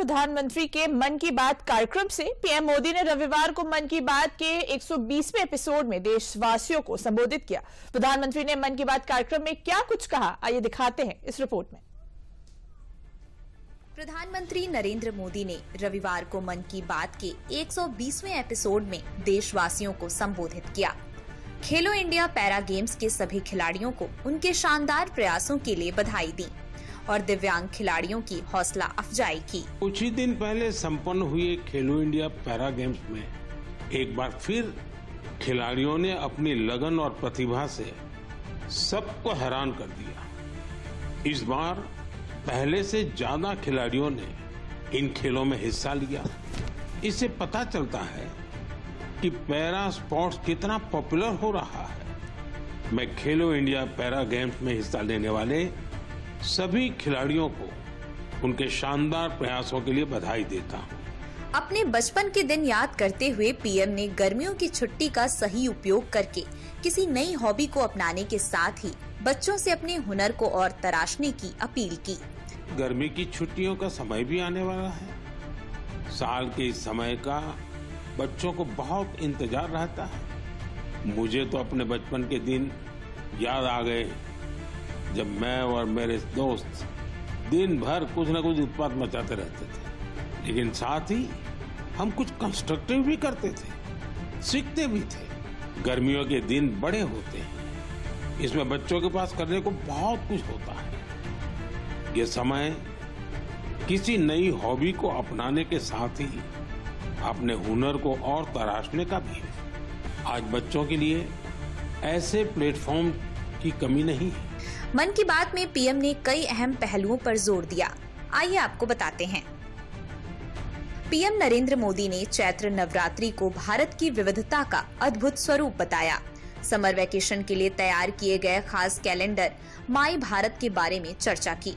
प्रधानमंत्री के मन की बात कार्यक्रम से पीएम मोदी ने रविवार को मन की बात के 120वें एपिसोड में देशवासियों को संबोधित किया। प्रधानमंत्री ने मन की बात कार्यक्रम में क्या कुछ कहा, आइए दिखाते हैं इस रिपोर्ट में। प्रधानमंत्री नरेंद्र मोदी ने रविवार को मन की बात के 120वें एपिसोड में देशवासियों को संबोधित किया। खेलो इंडिया पैरा गेम्स के सभी खिलाड़ियों को उनके शानदार प्रयासों के लिए बधाई दी और दिव्यांग खिलाड़ियों की हौसला अफजाई की। कुछ ही दिन पहले संपन्न हुए खेलो इंडिया पैरा गेम्स में एक बार फिर खिलाड़ियों ने अपनी लगन और प्रतिभा से सबको हैरान कर दिया। इस बार पहले से ज्यादा खिलाड़ियों ने इन खेलों में हिस्सा लिया। इससे पता चलता है कि पैरा स्पोर्ट्स कितना पॉपुलर हो रहा है। मैं खेलो इंडिया पैरा गेम्स में हिस्सा लेने वाले सभी खिलाड़ियों को उनके शानदार प्रयासों के लिए बधाई देता हूं। अपने बचपन के दिन याद करते हुए पीएम ने गर्मियों की छुट्टी का सही उपयोग करके किसी नई हॉबी को अपनाने के साथ ही बच्चों से अपने हुनर को और तराशने की अपील की। गर्मी की छुट्टियों का समय भी आने वाला है। साल के इस समय का बच्चों को बहुत इंतजार रहता है। मुझे तो अपने बचपन के दिन याद आ गए जब मैं और मेरे दोस्त दिन भर कुछ न कुछ उत्पात मचाते रहते थे, लेकिन साथ ही हम कुछ कंस्ट्रक्टिव भी करते थे, सीखते भी थे। गर्मियों के दिन बड़े होते हैं, इसमें बच्चों के पास करने को बहुत कुछ होता है। ये समय किसी नई हॉबी को अपनाने के साथ ही अपने हुनर को और तराशने का भी है। आज बच्चों के लिए ऐसे प्लेटफॉर्म की कमी नहीं है। मन की बात में पीएम ने कई अहम पहलुओं पर जोर दिया, आइए आपको बताते हैं। पीएम नरेंद्र मोदी ने चैत्र नवरात्रि को भारत की विविधता का अद्भुत स्वरूप बताया। समर वैकेशन के लिए तैयार किए गए खास कैलेंडर माई भारत के बारे में चर्चा की।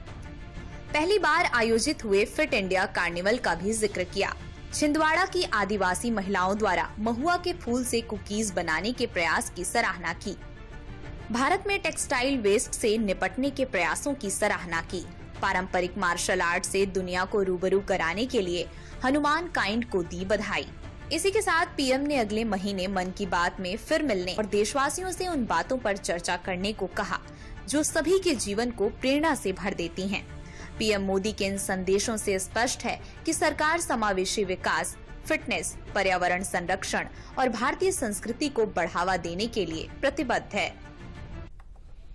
पहली बार आयोजित हुए फिट इंडिया कार्निवल का भी जिक्र किया। छिंदवाड़ा की आदिवासी महिलाओं द्वारा महुआ के फूल से कुकीज बनाने के प्रयास की सराहना की। भारत में टेक्सटाइल वेस्ट से निपटने के प्रयासों की सराहना की। पारंपरिक मार्शल आर्ट से दुनिया को रूबरू कराने के लिए हनुमान काइंड को दी बधाई। इसी के साथ पीएम ने अगले महीने मन की बात में फिर मिलने और देशवासियों से उन बातों पर चर्चा करने को कहा जो सभी के जीवन को प्रेरणा से भर देती हैं। पीएम मोदी के इन संदेशों से स्पष्ट है कि सरकार समावेशी विकास, फिटनेस, पर्यावरण संरक्षण और भारतीय संस्कृति को बढ़ावा देने के लिए प्रतिबद्ध है।